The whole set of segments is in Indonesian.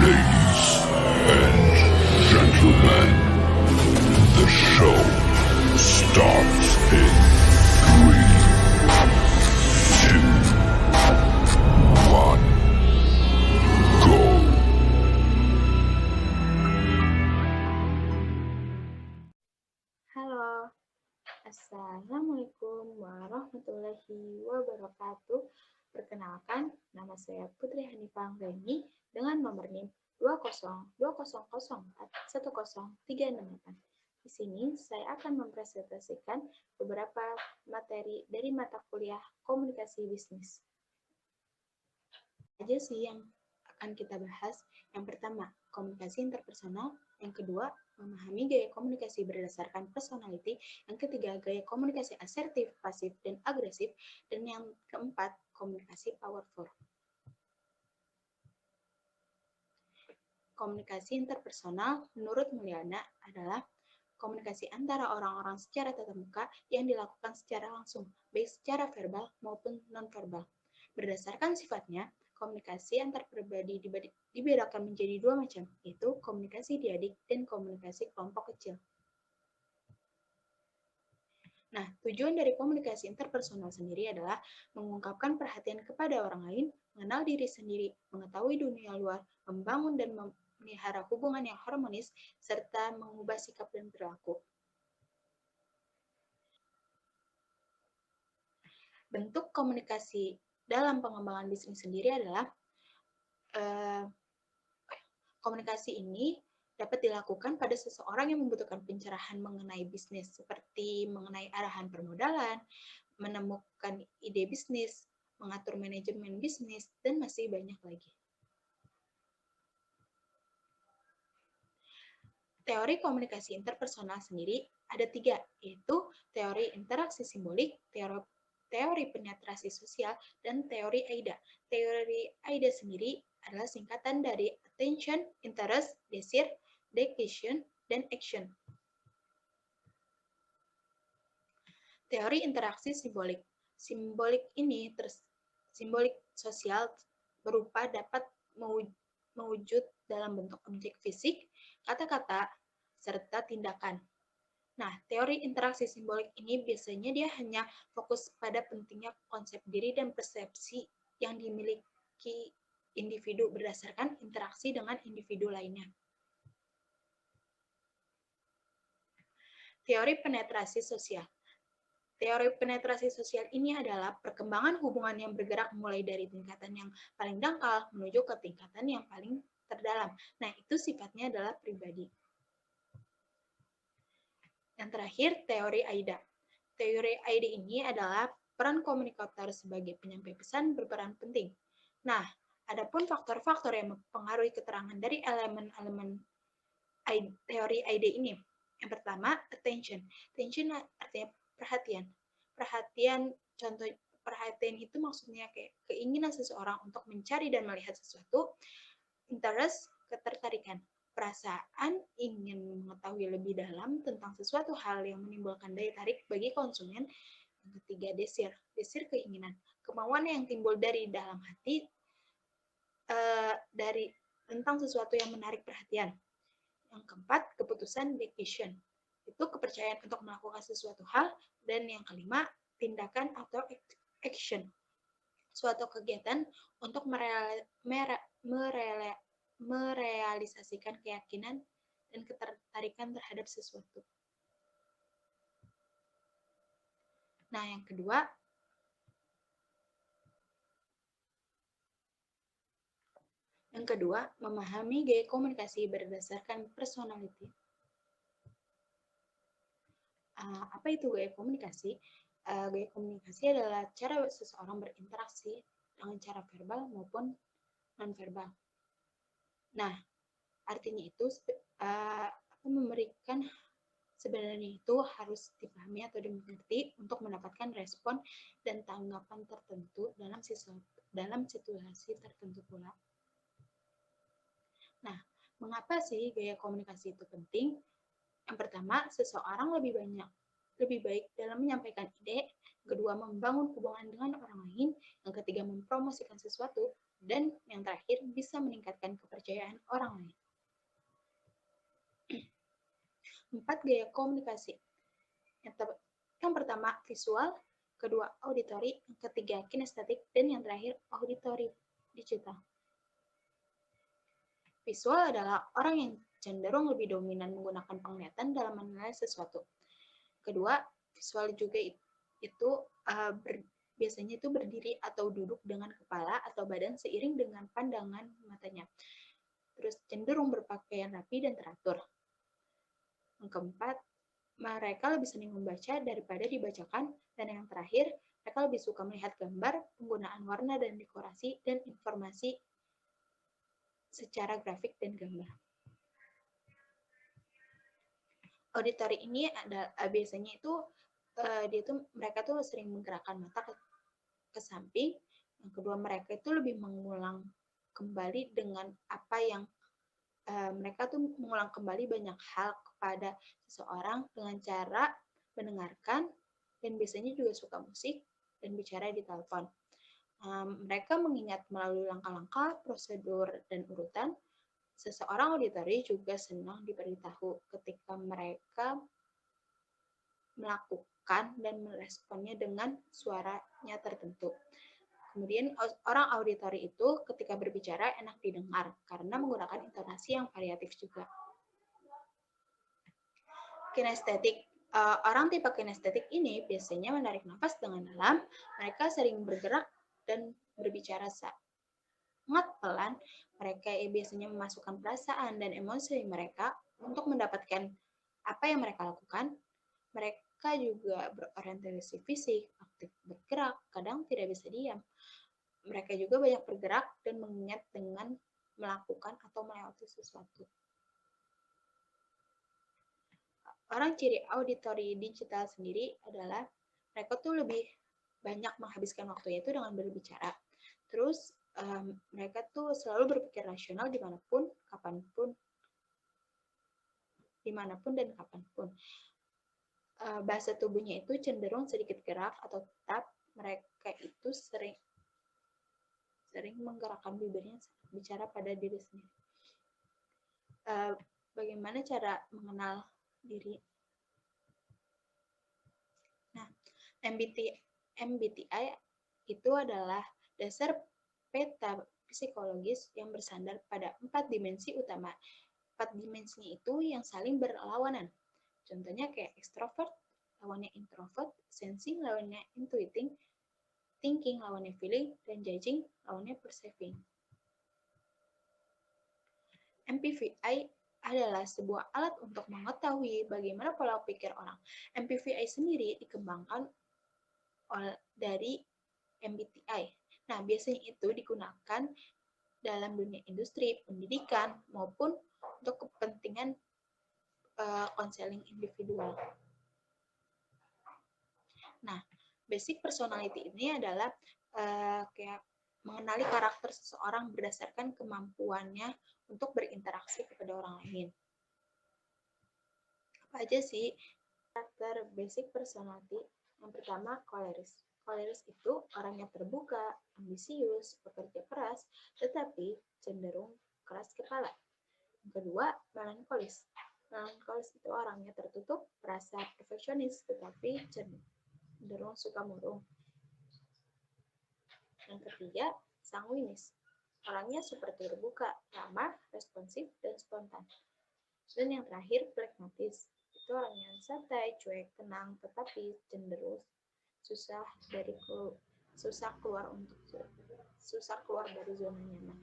Ladies and gentlemen, the show starts in 3, 2, 1, go. Halo, Assalamualaikum warahmatullahi wabarakatuh. Perkenalkan, nama saya Putri Hanifah Anggreni dengan nomor NIM 20200410368. Di sini saya akan mempresentasikan beberapa materi dari mata kuliah komunikasi bisnis. Aja sih yang akan kita bahas. Yang pertama, komunikasi interpersonal. Yang kedua, memahami gaya komunikasi berdasarkan personality. Yang ketiga, gaya komunikasi asertif, pasif, dan agresif. Dan yang keempat, komunikasi powerful. Komunikasi interpersonal menurut Mulyana adalah komunikasi antara orang-orang secara tatap muka yang dilakukan secara langsung, baik secara verbal maupun non-verbal. Berdasarkan sifatnya, komunikasi antar pribadi dibedakan menjadi dua macam, yaitu komunikasi diadik dan komunikasi kelompok kecil. Nah, tujuan dari komunikasi interpersonal sendiri adalah mengungkapkan perhatian kepada orang lain, mengenal diri sendiri, mengetahui dunia luar, membangun dan memelihara hubungan yang harmonis, serta mengubah sikap dan perilaku. Bentuk komunikasi dalam pengembangan bisnis sendiri adalah komunikasi ini dapat dilakukan pada seseorang yang membutuhkan pencerahan mengenai bisnis, seperti mengenai arahan permodalan, menemukan ide bisnis, mengatur manajemen bisnis, dan masih banyak lagi. Teori komunikasi interpersonal sendiri ada 3, yaitu teori interaksi simbolik, teori penetrasi sosial, dan teori AIDA. Teori AIDA sendiri adalah singkatan dari attention, interest, desire, dedication, dan action. Teori interaksi simbolik. Simbolik sosial berupa dapat mewujud dalam bentuk objek fisik, kata-kata, serta tindakan. Nah, teori interaksi simbolik ini biasanya dia hanya fokus pada pentingnya konsep diri dan persepsi yang dimiliki individu berdasarkan interaksi dengan individu lainnya. Teori penetrasi sosial. Teori penetrasi sosial ini adalah perkembangan hubungan yang bergerak mulai dari tingkatan yang paling dangkal menuju ke tingkatan yang paling terdalam. Nah, itu sifatnya adalah pribadi. Yang terakhir, teori AIDA. Teori AIDA ini adalah peran komunikator sebagai penyampai pesan berperan penting. Nah, adapun faktor-faktor yang mempengaruhi keterangan dari elemen-elemen teori AIDA ini. Yang pertama, attention. Attention artinya perhatian. Contoh perhatian itu maksudnya kayak keinginan seseorang untuk mencari dan melihat sesuatu. Interest, ketertarikan. Perasaan ingin mengetahui lebih dalam tentang sesuatu hal yang menimbulkan daya tarik bagi konsumen. Yang ketiga, desire. Desire keinginan. Kemauan yang timbul dari dalam hati tentang sesuatu yang menarik perhatian. Yang keempat, keputusan decision. Itu kepercayaan untuk melakukan sesuatu hal. Dan yang kelima, tindakan atau action. Suatu kegiatan untuk merealisasikan keyakinan dan ketertarikan terhadap sesuatu. Nah, yang kedua, memahami gaya komunikasi berdasarkan personality. Apa itu gaya komunikasi? Gaya komunikasi adalah cara seseorang berinteraksi dengan cara verbal maupun non-verbal. Nah, artinya itu memberikan sebenarnya itu harus dipahami atau dimengerti untuk mendapatkan respon dan tanggapan tertentu dalam situasi tertentu pula. Nah, mengapa sih gaya komunikasi itu penting? Yang pertama, seseorang lebih baik dalam menyampaikan ide. Kedua, membangun hubungan dengan orang lain. Yang ketiga, mempromosikan sesuatu. Dan yang terakhir, bisa meningkatkan kepercayaan orang lain. 4 gaya komunikasi. Yang pertama, visual, kedua, auditory, yang ketiga, kinestetik, dan yang terakhir, auditory digital. Visual adalah orang yang cenderung lebih dominan menggunakan penglihatan dalam menilai sesuatu. Kedua, visual juga itu biasanya itu berdiri atau duduk dengan kepala atau badan seiring dengan pandangan matanya. Terus cenderung berpakaian rapi dan teratur. Yang keempat, mereka lebih sering membaca daripada dibacakan. Dan yang terakhir, mereka lebih suka melihat gambar, penggunaan warna dan dekorasi, dan informasi secara grafik dan gambar. Auditory ini biasanya itu mereka tuh sering menggerakkan mata ke samping. Yang kedua, mereka itu lebih mengulang kembali dengan apa yang mereka tuh mengulang kembali banyak hal kepada seseorang dengan cara mendengarkan, dan biasanya juga suka musik dan bicara di telepon. Mereka mengingat melalui langkah-langkah, prosedur, dan urutan. Seseorang auditory juga senang diberitahu ketika mereka melakukan dan meresponnya dengan suaranya tertentu. Kemudian orang auditory itu ketika berbicara enak didengar karena menggunakan intonasi yang variatif juga. Kinestetik. Orang tipe kinestetik ini biasanya menarik nafas dengan dalam, mereka sering bergerak dan berbicara sangat pelan. Mereka biasanya memasukkan perasaan dan emosi mereka untuk mendapatkan apa yang mereka lakukan. Mereka juga berorientasi fisik, aktif bergerak, kadang tidak bisa diam. Mereka juga banyak bergerak dan mengingat dengan melakukan atau melewati sesuatu. Orang ciri auditory digital sendiri adalah mereka tuh lebih banyak menghabiskan waktunya itu dengan berbicara. Terus mereka tuh selalu berpikir rasional dimanapun, kapanpun, dan kapanpun. Bahasa tubuhnya itu cenderung sedikit gerak atau tetap. Mereka itu sering menggerakkan bibirnya saat bicara pada diri sendiri. Bagaimana cara mengenal diri? Nah, MBTI itu adalah dasar peta psikologis yang bersandar pada 4 dimensi utama. 4 dimensinya itu yang saling berlawanan. Contohnya kayak extrovert, lawannya introvert, sensing, lawannya intuiting, thinking, lawannya feeling, dan judging, lawannya perceiving. MPVI adalah sebuah alat untuk mengetahui bagaimana pola pikir orang. MPVI sendiri dikembangkan dari MBTI. Nah, biasanya itu digunakan dalam dunia industri, pendidikan, maupun untuk kepentingan konseling individual. Nah, basic personality ini adalah kayak mengenali karakter seseorang berdasarkan kemampuannya untuk berinteraksi kepada orang lain. Apa aja sih karakter basic personality? Yang pertama, choleric. Choleric itu orang yang terbuka, ambisius, bekerja keras, tetapi cenderung keras kepala. Yang kedua, melankolis. Melankolis itu orangnya tertutup, merasa perfeksionis, tetapi cenderung suka murung. Yang ketiga, sanguinis. Orangnya super terbuka, ramah, responsif, dan spontan. Dan yang terakhir, pragmatis. Itu orang yang santai, cuek, tenang, tetapi cenderung susah keluar dari zona nyaman.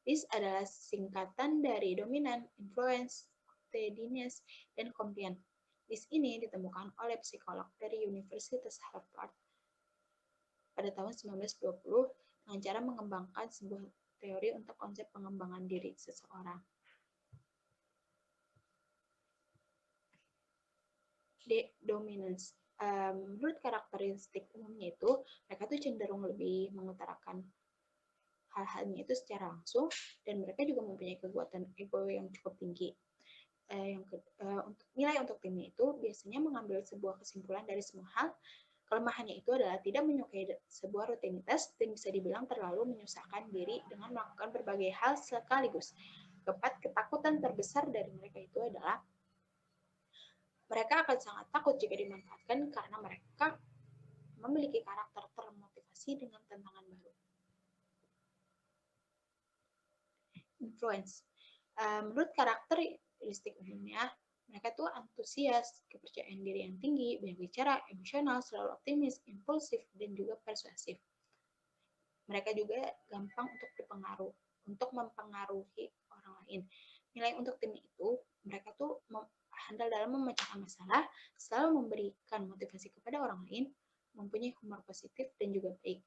This adalah singkatan dari dominan, influence, steadiness, dan compliant. List ini ditemukan oleh psikolog dari Universitas Harvard pada tahun 1920 dengan cara mengembangkan sebuah teori untuk konsep pengembangan diri seseorang. Dominance. Menurut karakteristik umumnya itu, mereka tuh cenderung lebih mengutarakan hal-halnya itu secara langsung, dan mereka juga mempunyai kekuatan ego yang cukup tinggi. Nilai untuk timnya itu biasanya mengambil sebuah kesimpulan dari semua hal, Kelemahannya itu adalah tidak menyukai sebuah rutinitas dan bisa dibilang terlalu menyusahkan diri dengan melakukan berbagai hal sekaligus. Keempat, ketakutan terbesar dari mereka itu adalah mereka akan sangat takut jika dimanfaatkan karena mereka memiliki karakter termotivasi dengan tantangan baru. Influence. Menurut karakteristik umumnya, mereka tuh antusias, kepercayaan diri yang tinggi, banyak bicara, emosional, selalu optimis, impulsif, dan juga persuasif. Mereka juga gampang untuk mempengaruhi orang lain. Nilai untuk tim itu, mereka tuh handal dalam memecahkan masalah, selalu memberikan motivasi kepada orang lain, mempunyai humor positif dan juga baik.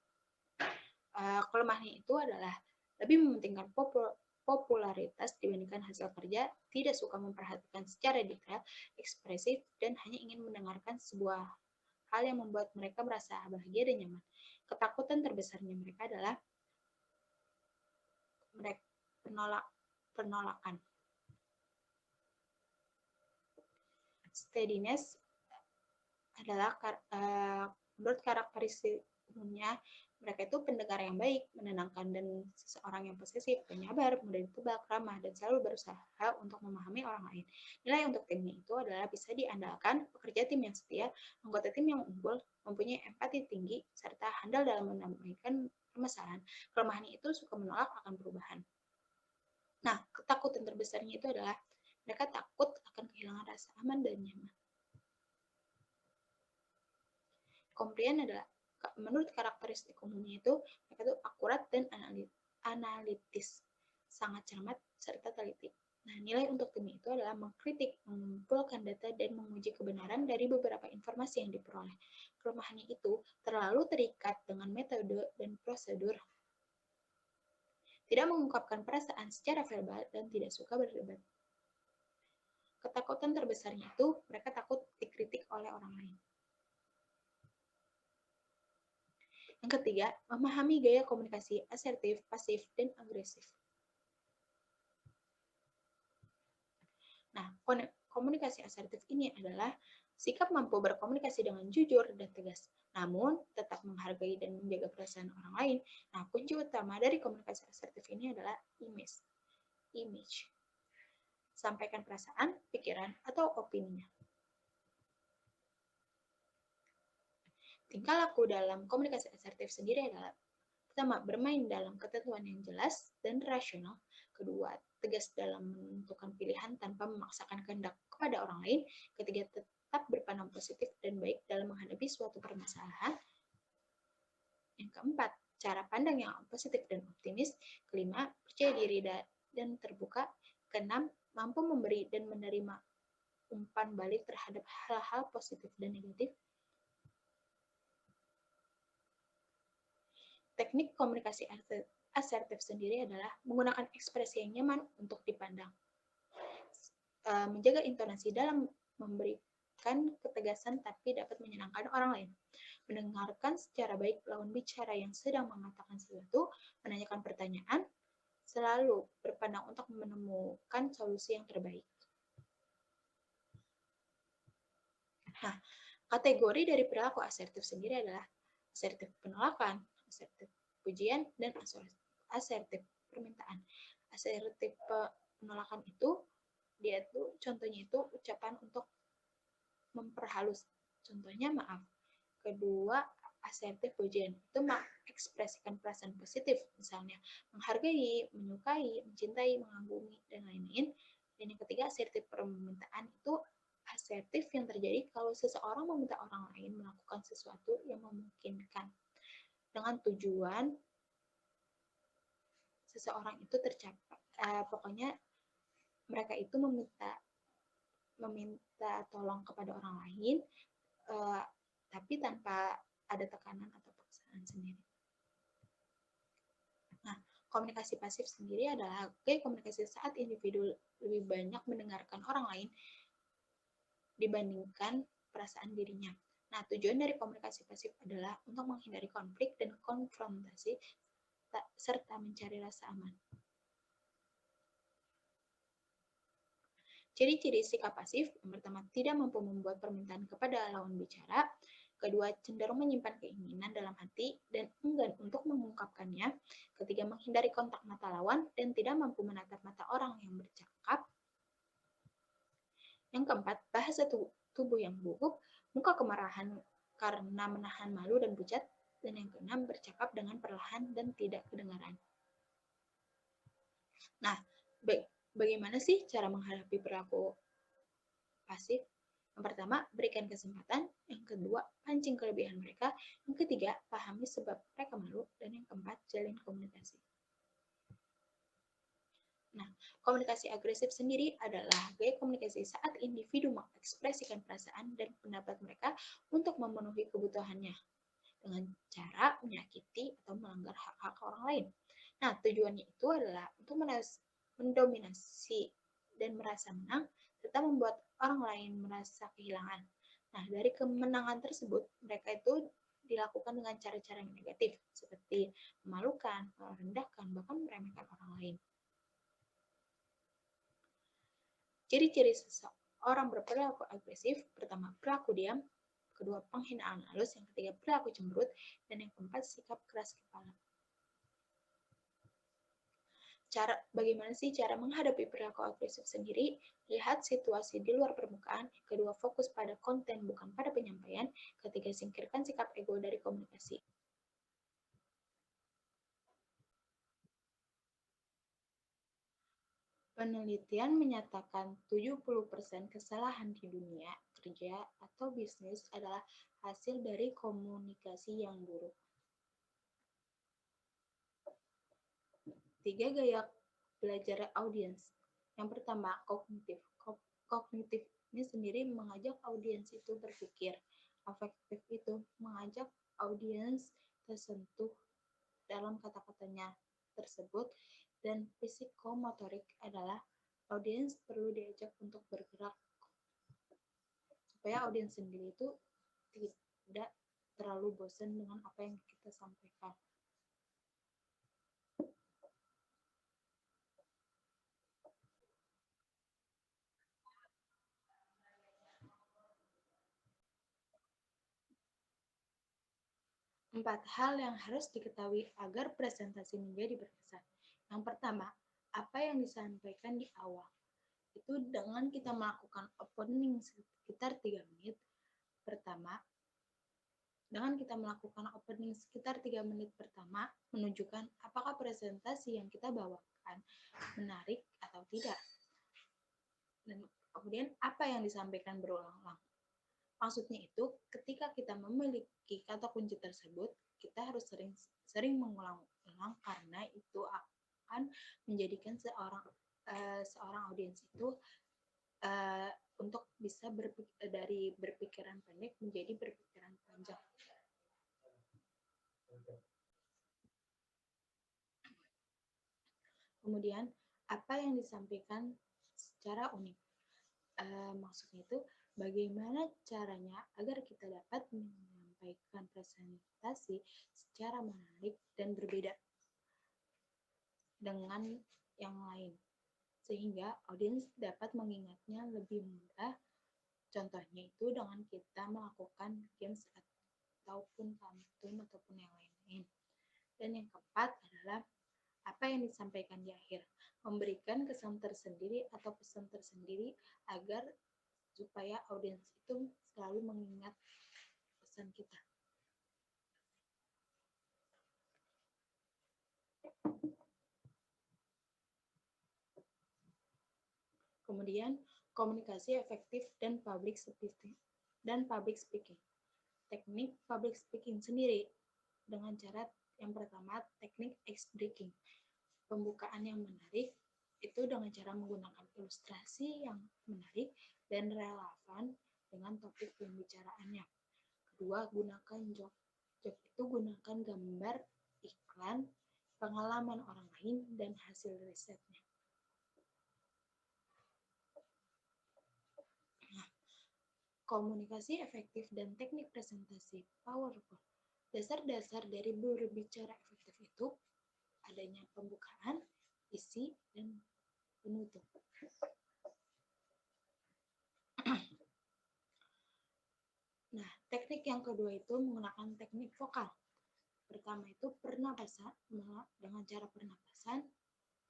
Kelemahannya itu adalah lebih mementingkan popularitas dibandingkan hasil kerja, tidak suka memperhatikan secara detail, ekspresif, dan hanya ingin mendengarkan sebuah hal yang membuat mereka merasa bahagia dan nyaman. Ketakutan terbesarnya mereka adalah penolakan. Steadiness adalah menurut karakteristik umumnya, mereka itu pendengar yang baik, menenangkan, dan seseorang yang posesif, penyabar, mudah ditebak, ramah, dan selalu berusaha untuk memahami orang lain. Nilai untuk timnya itu adalah bisa diandalkan, pekerja tim yang setia, anggota tim yang unggul, mempunyai empati tinggi, serta handal dalam menambahkan permasalahan. Kelemahannya itu suka menolak akan perubahan. Nah, ketakutan terbesarnya itu adalah mereka takut akan kehilangan rasa aman dan nyaman. Komplain adalah menurut karakteristik umumnya itu mereka itu akurat dan analitis, sangat cermat serta teliti. Nah, nilai untuk tim itu adalah mengkritik, mengumpulkan data, dan menguji kebenaran dari beberapa informasi yang diperoleh. Kelemahannya itu terlalu terikat dengan metode dan prosedur, tidak mengungkapkan perasaan secara verbal, dan tidak suka berdebat. Ketakutan terbesarnya itu mereka takut dikritik oleh orang lain. Yang ketiga, memahami gaya komunikasi asertif, pasif, dan agresif. Nah, komunikasi asertif ini adalah sikap mampu berkomunikasi dengan jujur dan tegas, namun tetap menghargai dan menjaga perasaan orang lain. Nah, kunci utama dari komunikasi asertif ini adalah image. Sampaikan perasaan, pikiran, atau opininya. Tingkah laku dalam komunikasi asertif sendiri adalah pertama, bermain dalam ketentuan yang jelas dan rasional. Kedua, tegas dalam menentukan pilihan tanpa memaksakan kehendak kepada orang lain. Ketiga, tetap berpandang positif dan baik dalam menghadapi suatu permasalahan. Yang keempat, cara pandang yang positif dan optimis. Kelima, percaya diri dan terbuka. Keenam, mampu memberi dan menerima umpan balik terhadap hal-hal positif dan negatif. Teknik komunikasi asertif sendiri adalah menggunakan ekspresi yang nyaman untuk dipandang, menjaga intonasi dalam memberikan ketegasan tapi dapat menyenangkan orang lain, mendengarkan secara baik lawan bicara yang sedang mengatakan sesuatu, menanyakan pertanyaan, selalu berpandang untuk menemukan solusi yang terbaik. Nah, kategori dari perilaku asertif sendiri adalah asertif penolakan, asertif pujian, dan asertif permintaan. Asertif penolakan itu, dia tuh contohnya itu ucapan untuk memperhalus. Contohnya maaf. Kedua, asertif pujian itu mengekspresikan perasaan positif, misalnya menghargai, menyukai, mencintai, mengagumi, dan lain-lain. Dan yang ketiga, asertif permintaan itu asertif yang terjadi kalau seseorang meminta orang lain melakukan sesuatu yang memungkinkan dengan tujuan seseorang itu tercapai. Pokoknya mereka itu meminta tolong kepada orang lain, tapi tanpa ada tekanan atau paksaan sendiri. Nah, komunikasi pasif sendiri adalah gaya komunikasi saat individu lebih banyak mendengarkan orang lain dibandingkan perasaan dirinya. Nah, tujuan dari komunikasi pasif adalah untuk menghindari konflik dan konfrontasi serta mencari rasa aman. Ciri-ciri sikap pasif, yang pertama, tidak mampu membuat permintaan kepada lawan bicara. Kedua, cenderung menyimpan keinginan dalam hati dan enggan untuk mengungkapkannya. Ketiga, menghindari kontak mata lawan dan tidak mampu menatap mata orang yang bercakap. Yang keempat, bahasa tubuh yang gugup, muka kemarahan karena menahan malu dan pucat. Dan yang keenam, bercakap dengan perlahan dan tidak kedengaran. Nah, bagaimana sih cara menghadapi perilaku pasif? Yang pertama, berikan kesempatan. Yang kedua, pancing kelebihan mereka. Yang ketiga, pahami sebab mereka malu. Dan yang keempat, jalin komunikasi. Nah, komunikasi agresif sendiri adalah gaya komunikasi saat individu mengekspresikan perasaan dan pendapat mereka untuk memenuhi kebutuhannya dengan cara menyakiti atau melanggar hak-hak orang lain. Nah, tujuannya itu adalah untuk mendominasi dan merasa menang, serta membuat orang lain merasa kehilangan. Nah, dari kemenangan tersebut, mereka itu dilakukan dengan cara-cara yang negatif, seperti memalukan, merendahkan, bahkan meremehkan orang lain. Ciri-ciri seseorang berperilaku agresif, pertama, perilaku diam, kedua, penghinaan halus, yang ketiga, perilaku cemberut, dan yang keempat, sikap keras kepala. Bagaimana sih cara menghadapi perilaku agresif sendiri? Lihat situasi di luar permukaan. Kedua, fokus pada konten bukan pada penyampaian. Ketiga, singkirkan sikap ego dari komunikasi. Penelitian menyatakan 70% kesalahan di dunia kerja atau bisnis adalah hasil dari komunikasi yang buruk. 3 gaya belajar audiens. Yang pertama, kognitif. Kognitif ini sendiri mengajak audiens itu berpikir. Afektif itu mengajak audiens tersentuh dalam kata-katanya tersebut. Dan psikomotorik adalah audiens perlu diajak untuk bergerak supaya audiens sendiri itu tidak terlalu bosan dengan apa yang kita sampaikan. Empat hal yang harus diketahui agar presentasi menjadi berkesan. Yang pertama, apa yang disampaikan di awal. Itu dengan kita melakukan opening sekitar 3 menit. Pertama, dengan kita melakukan opening sekitar 3 menit pertama, menunjukkan apakah presentasi yang kita bawakan menarik atau tidak. Dan kemudian apa yang disampaikan berulang-ulang. Maksudnya itu, ketika kita memiliki kata kunci tersebut, kita harus sering mengulang-ulang karena itu akan menjadikan seorang audiens itu untuk bisa dari berpikiran pendek menjadi berpikiran panjang. Kemudian, apa yang disampaikan secara unik. Maksudnya itu, bagaimana caranya agar kita dapat menyampaikan presentasi secara menarik dan berbeda dengan yang lain, sehingga audiens dapat mengingatnya lebih mudah. Contohnya itu dengan kita melakukan games ataupun pantun ataupun yang lain-lain. Dan yang keempat adalah apa yang disampaikan di akhir, memberikan kesan tersendiri atau pesan tersendiri agar supaya audiens itu selalu mengingat pesan kita. Kemudian, komunikasi efektif dan public speaking. Teknik public speaking sendiri dengan cara yang pertama, teknik ice breaking. Pembukaan yang menarik itu dengan cara menggunakan ilustrasi yang menarik dan relevan dengan topik pembicaraannya. Kedua, gunakan joke. Joke itu gunakan gambar, iklan, pengalaman orang lain, dan hasil risetnya. Nah, komunikasi efektif dan teknik presentasi powerful. Dasar-dasar dari berbicara efektif itu adanya pembukaan, isi, dan penutup. Nah, Teknik yang kedua itu menggunakan teknik vokal. Pertama itu pernapasan dengan cara pernapasan,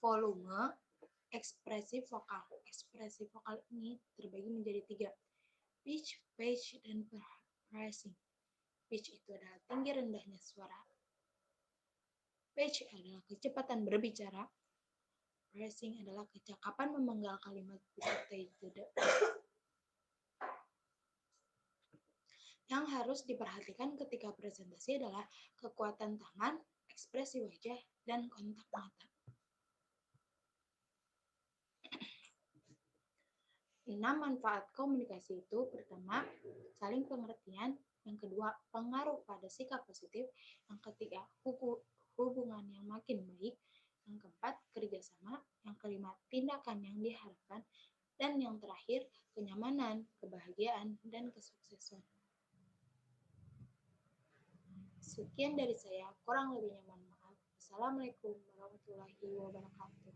volume, ekspresi vokal. Ekspresi vokal ini terbagi menjadi 3, pitch, pitch, dan phrasing. Pitch itu adalah tinggi rendahnya suara. Pitch adalah kecepatan berbicara. Phrasing adalah kecakapan memenggal kalimat disertai jeda. Yang harus diperhatikan ketika presentasi adalah kekuatan tangan, ekspresi wajah, dan kontak mata. 6 manfaat komunikasi itu, pertama, saling pengertian, yang kedua, pengaruh pada sikap positif, yang ketiga, hubungan yang makin baik, yang keempat, kerjasama, yang kelima, tindakan yang diharapkan, dan yang terakhir, kenyamanan, kebahagiaan, dan kesuksesan. Sekian dari saya, kurang lebihnya mohon maaf. Assalamualaikum warahmatullahi wabarakatuh.